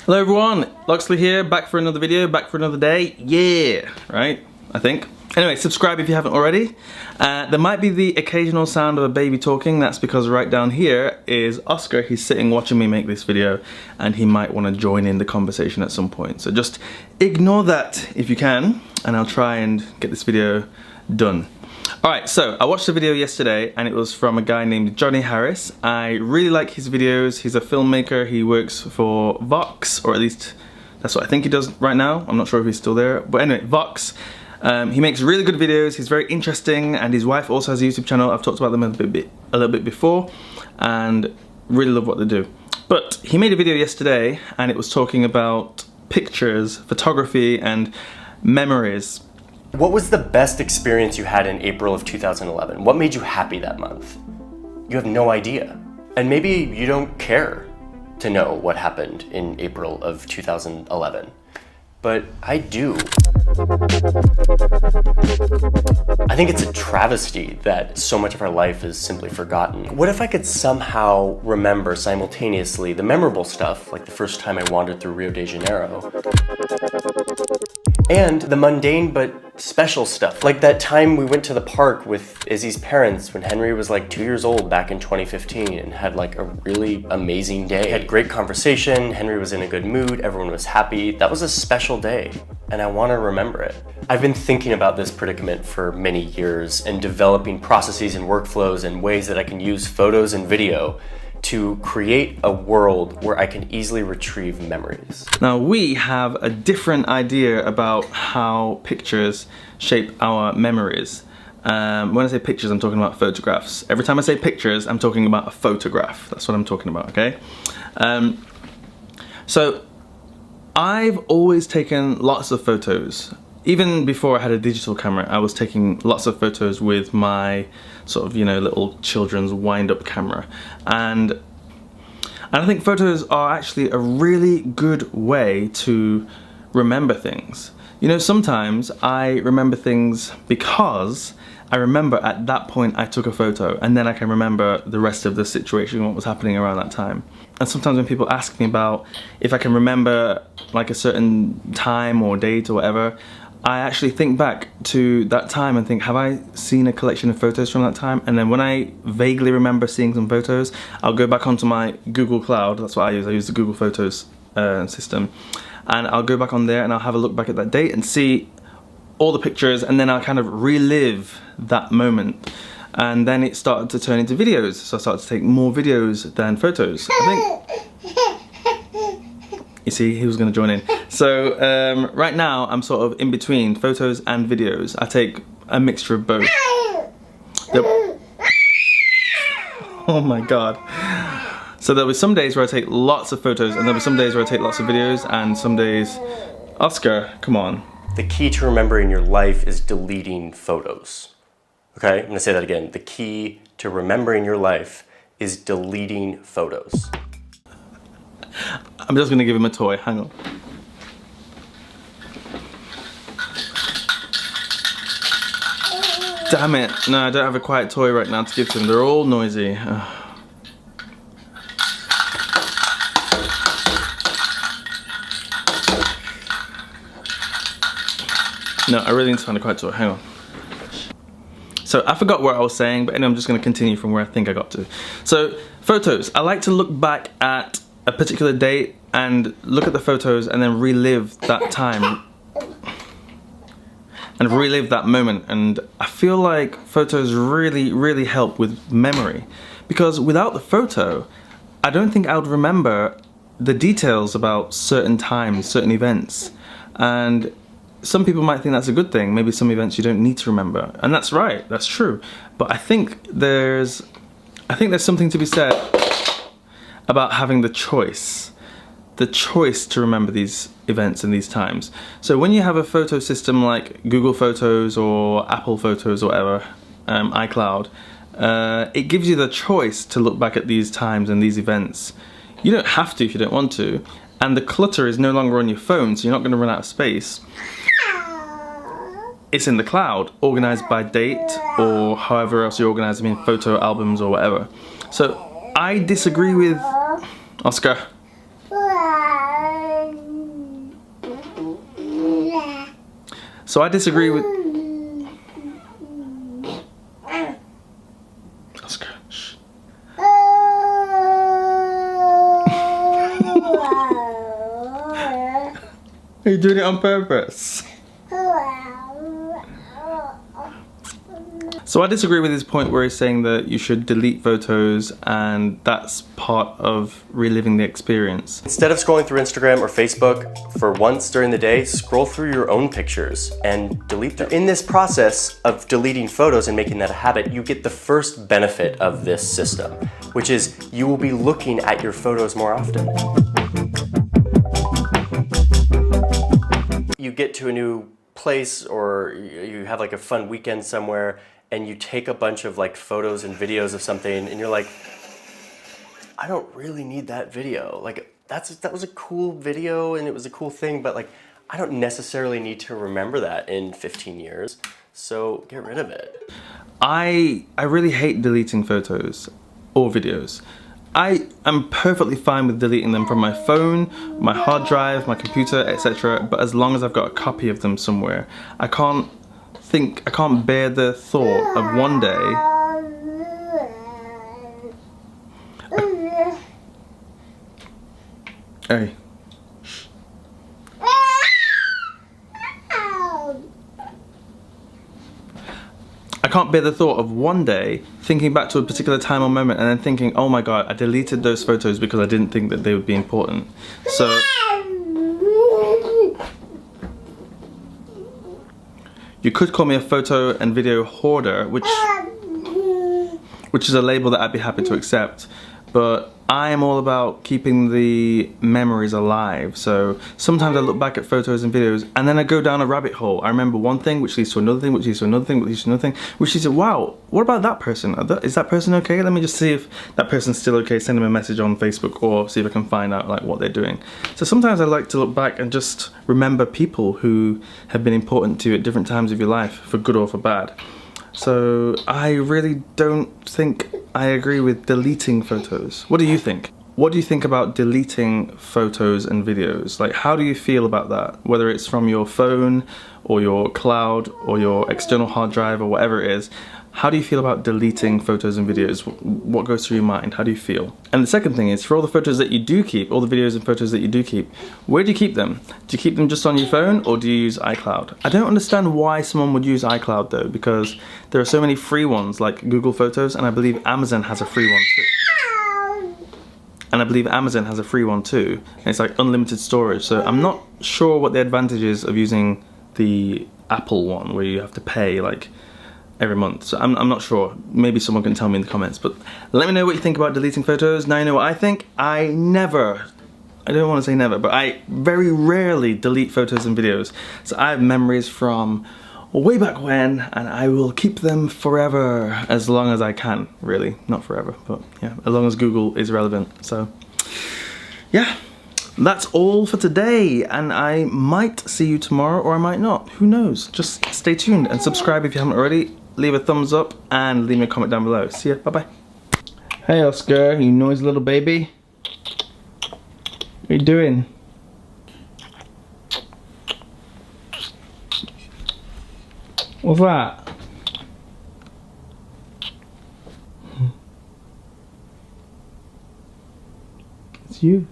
Hello everyone, Locksley here, back for another video, back for another day. Yeah, right? I think. Anyway, subscribe if you haven't already. There might be the occasional sound of a baby talking. That's because right down here is Oscar. He's sitting watching me make this video and he might want to join in the conversation at some point. So just ignore that if you can, and I'll try and get this video done. Alright, so I watched a video yesterday and it was from a guy named Johnny Harris. I really like his videos. He's a filmmaker. He works for Vox, or at least that's what I think he does right now. I'm not sure if he's still there. But anyway, Vox. He makes really good videos. He's very interesting, and his wife also has a YouTube channel. I've talked about them a little bit before, and really love what they do. But he made a video yesterday and it was talking about pictures, photography, and memories. What was the best experience you had in April of 2011? What made you happy that month? You have no idea. And maybe you don't care to know what happened in April of 2011. But I do. I think it's a travesty that so much of our life is simply forgotten. What if I could somehow remember simultaneously the memorable stuff, like the first time I wandered through Rio de Janeiro, and the mundane but special stuff, like that time we went to the park with Izzy's parents when Henry was like 2 years old back in 2015 and had like a really amazing day. We had great conversation, Henry was in a good mood, everyone was happy. That was a special day, and I want to remember it. I've been thinking about this predicament for many years and developing processes and workflows and ways that I can use photos and video to create a world where I can easily retrieve memories. Now we have a different idea about how pictures shape our memories. When I say pictures, I'm talking about photographs. Every time I say pictures, I'm talking about a photograph. That's what I'm talking about, okay? So I've always taken lots of photos. Even before I had a digital camera, I was taking lots of photos with my sort of, you know, little children's wind-up camera. And I think photos are actually a really good way to remember things. You know, sometimes I remember things because I remember at that point I took a photo, and then I can remember the rest of the situation, what was happening around that time. And sometimes when people ask me about if I can remember like a certain time or date or whatever, I actually think back to that time and think, have I seen a collection of photos from that time? And then when I vaguely remember seeing some photos, I'll go back onto my Google Cloud. That's what I use the Google Photos system. And I'll go back on there and I'll have a look back at that date and see all the pictures, and then I'll kind of relive that moment. And then it started to turn into videos. So I started to take more videos than photos. I think. You see, he was going to join in. So right now I'm sort of in between photos and videos. I take a mixture of both. Oh my god. So there'll be some days where I take lots of photos, and there'll be some days where I take lots of videos, and some days... Oscar, come on. The key to remembering your life is deleting photos. Okay, I'm gonna say that again. The key to remembering your life is deleting photos. I'm just gonna give him a toy, hang on. Damn it, no, I don't have a quiet toy right now to give to him. They're all noisy. No, I really need to find a quiet toy, hang on. So I forgot what I was saying, but anyway, I'm just gonna continue from where I think I got to. So, photos. I like to look back at a particular date and look at the photos and then relive that time and relive that moment. And I feel like photos really help with memory, because without the photo I don't think I would remember the details about certain times, certain events. And some people might think that's a good thing. Maybe some events you don't need to remember, and that's right, that's true. But I think there's something to be said about having the choice to remember these events and these times. So when you have a photo system like Google Photos or Apple Photos or whatever, iCloud, it gives you the choice to look back at these times and these events. You don't have to if you don't want to, and the clutter is no longer on your phone, so you're not going to run out of space. It's in the cloud, organized by date or however else you organize them, in photo albums or whatever. So I disagree with Oscar. So I disagree with... Oscar, shh. Are you doing it on purpose? So I disagree with his point where he's saying that you should delete photos and that's part of reliving the experience. Instead of scrolling through Instagram or Facebook, for once during the day, scroll through your own pictures and delete them. In this process of deleting photos and making that a habit, you get the first benefit of this system, which is you will be looking at your photos more often. You get to a new place or you have like a fun weekend somewhere and you take a bunch of like photos and videos of something and you're like, I don't really need that video. Like that was a cool video and it was a cool thing, but like I don't necessarily need to remember that in 15 years. So get rid of it. I really hate deleting photos or videos. I am perfectly fine with deleting them from my phone, my hard drive, my computer, etc. But as long as I've got a copy of them somewhere, I can't bear the thought of one day. Hey. I can't bear the thought of one day thinking back to a particular time or moment and then thinking, oh my god, I deleted those photos because I didn't think that they would be important. So you could call me a photo and video hoarder, which is a label that I'd be happy to accept, but I am all about keeping the memories alive. So sometimes I look back at photos and videos and then I go down a rabbit hole. I remember one thing which leads to another thing, which leads to another thing, which leads to another thing, which leads to, wow, what about that person? Is that person okay? Let me just see if that person's still okay, send them a message on Facebook or see if I can find out like what they're doing. So sometimes I like to look back and just remember people who have been important to you at different times of your life, for good or for bad. So I really don't think I agree with deleting photos. What do you think? What do you think about deleting photos and videos? Like, how do you feel about that? Whether it's from your phone or your cloud or your external hard drive or whatever it is, how do you feel about deleting photos and videos? What goes through your mind? How do you feel? And the second thing is, for all the photos that you do keep, all the videos and photos that you do keep, where do you keep them? Do you keep them just on your phone or do you use iCloud? I don't understand why someone would use iCloud though, because there are so many free ones like Google Photos, and I believe Amazon has a free one too. And it's like unlimited storage. So I'm not sure what the advantage is of using the Apple one where you have to pay like every month. So I'm not sure. Maybe someone can tell me in the comments. But let me know what you think about deleting photos. Now you know what I think. I don't want to say never, but I very rarely delete photos and videos. So I have memories from way back when, and I will keep them forever, as long as I can, really. Not forever, but yeah, as long as Google is relevant. So yeah, that's all for today, and I might see you tomorrow or I might not, who knows. Just stay tuned and subscribe if you haven't already. Leave a thumbs up and leave me a comment down below. See ya, bye bye. Hey Oscar, you noisy little baby. What are you doing? What's that? It's you.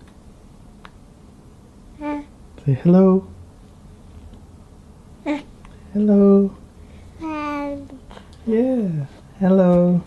Say hello. Hello. Yeah. Hello.